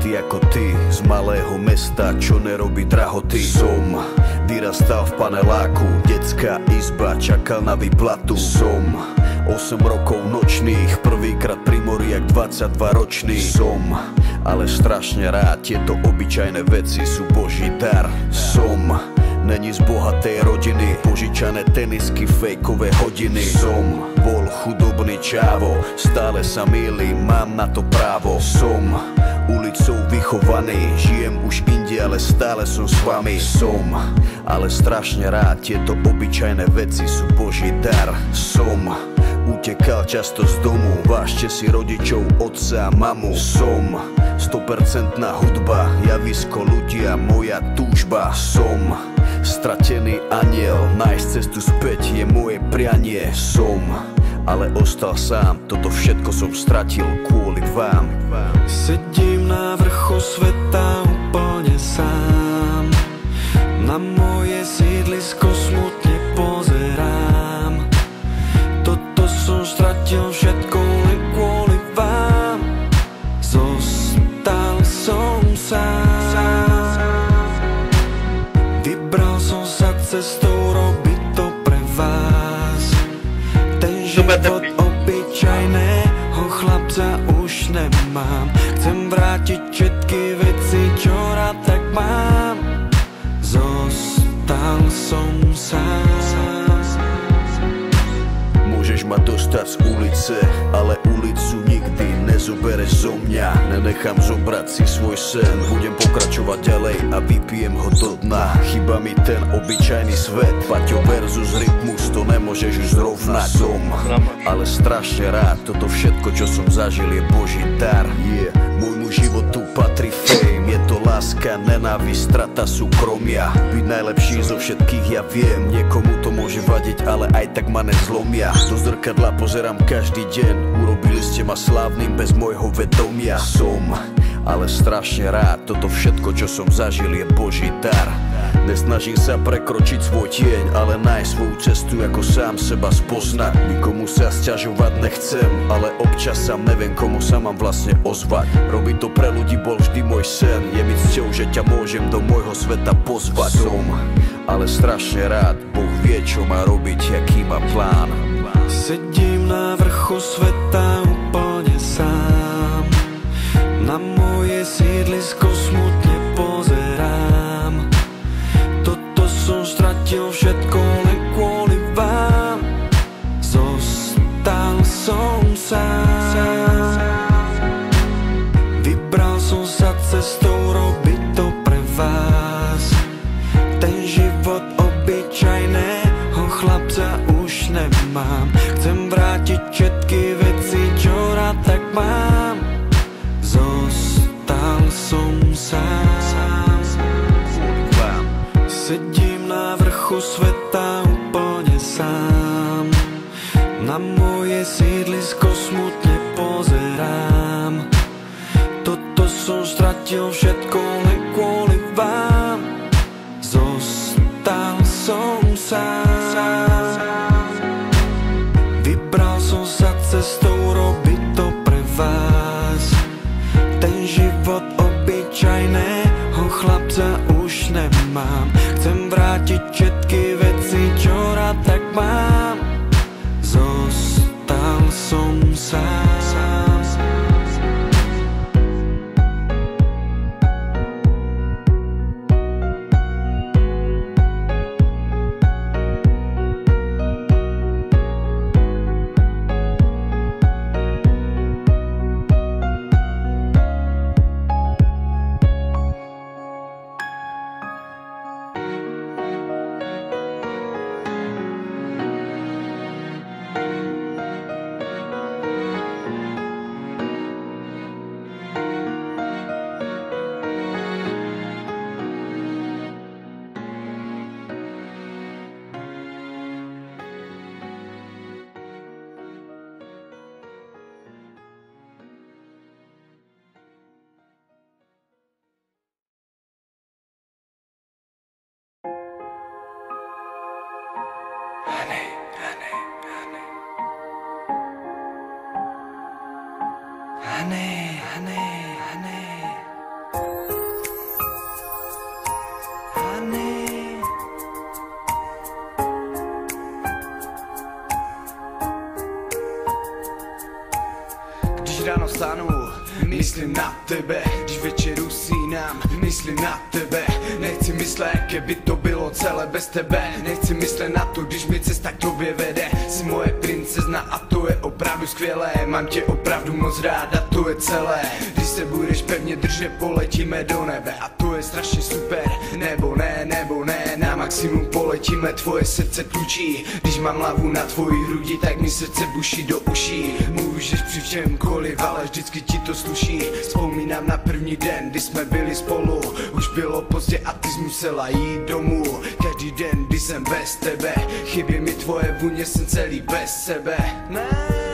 Taký ako ty, z malého mesta, čo nerobí drahoty. Som vyrastal v paneláku, detská izba, čakal na výplatu. Som 8 rokov nočných, prvýkrát pri mori jak 22 ročný. Som ale strašne rád, tieto obyčajné veci sú Boží dar. Som není z bohatej rodiny, požičané tenisky, fejkové hodiny. Som bol chudobný čávo, stále sa mýlim, mám na to právo. Som ulicou vychovaný, žijem už inde, ale stále som s vami. Som ale strašne rád, tieto obyčajné veci sú Boží dar. Som utekal často z domu, vážte si rodičov, otca a mamu. Som 100% hudba, javisko ľudia, moja túžba. Som stratený aniel, nájsť cestu späť je moje prianie. Som ale ostal sám, toto všetko som stratil kvôli vám. Sedím na vrchu sveta úplne sám, na moje sídlisko smutne pozerám. Toto som stratil všetko len kvôli vám. Zostal som sám. Vybral som sa cestou robiť to pre vás. Ten život obyčajného chlapca už nemám. Chcem vrátiť všetky veci, čo rád tak mám. Zostal som sám. Môžeš ma dostať z ulice, ale ulicu nikdy nezobereš zo mňa. Nenechám zobrať si svoj sen, budem pokračovať ďalej a vypijem ho do dna. Chýba mi ten obyčajný svet, Paťo versus rytmus, to nemôžeš už zrovnať. Som ale strašne rád, toto všetko, čo som zažil, je Boží dar. Môjmu životu patrí fame, je to láska, nenávisť, strata súkromia. Byť najlepší zo všetkých ja viem, niekomu to môže vadiť, ale aj tak ma nezlomia. Do zrkadla pozerám každý deň, urobili ste ma slávnym bez môjho vedomia. Som ale strašne rád, toto všetko, čo som zažil, je Boží dar. Nesnažím sa prekročiť svoj tieň, ale nájsť svoju cestu, ako sám seba spoznať. Nikomu sa sťažovať nechcem, ale občas sám neviem, komu sa mám vlastne ozvať. Robiť to pre ľudí bol vždy môj sen, je mi cťou, že ťa môžem do môjho sveta pozvať. Som ale strašne rád, Boh vie, čo má robiť, aký má plán. Sedím na vrchu sveta úplne sám, na moje sídlisko smutne pozerám. Toto som stratil všetko len kvôli vám. Zostal som sám. Vybral som sa cestou robiť to pre vás. Ten život obyčajného chlapca už nemám. Chcem vrátiť všetky veci, čo rád tak mám. Zostal som sám. Sedím na vrchu sveta úplne sám, na moje sídlisko smutne pozerám. Toto som stratil všetko len kvôli vám. Zostal som sám. Vybral som sa cestou robiť to pre vás. Ten život obyčajného chlapca už nemám. Chcem vrátiť všetky veci, čo rád tak mám. Zostal som sám. ráno stanu, myslím na tebe, když večer usínám, myslím na tebe. Nechci myslet, keby to bylo celé bez tebe. Nechci myslet na to, když mi cesta k tobě vede. Jsi moje princezna a to je opravdu skvělé. Mám tě opravdu moc rád a to je celé. Když se budeš pevně držet, poletíme do nebe a to je strašně super. Nebo ne, na maximum poletíme, tvoje srdce tlučí. Když mám hlavu na tvojí hrudi, tak mi srdce buší do uší. Můžeš při čemkoliv, ale vždycky ti to sluší. Vzpomínám na první den, kdy jsme byli spolu. Už bylo pozdě a ty jsi musela jít domů. Každý den, kdy jsem bez tebe, chybí mi tvoje vůně, jsem celý bez sebe. Ne.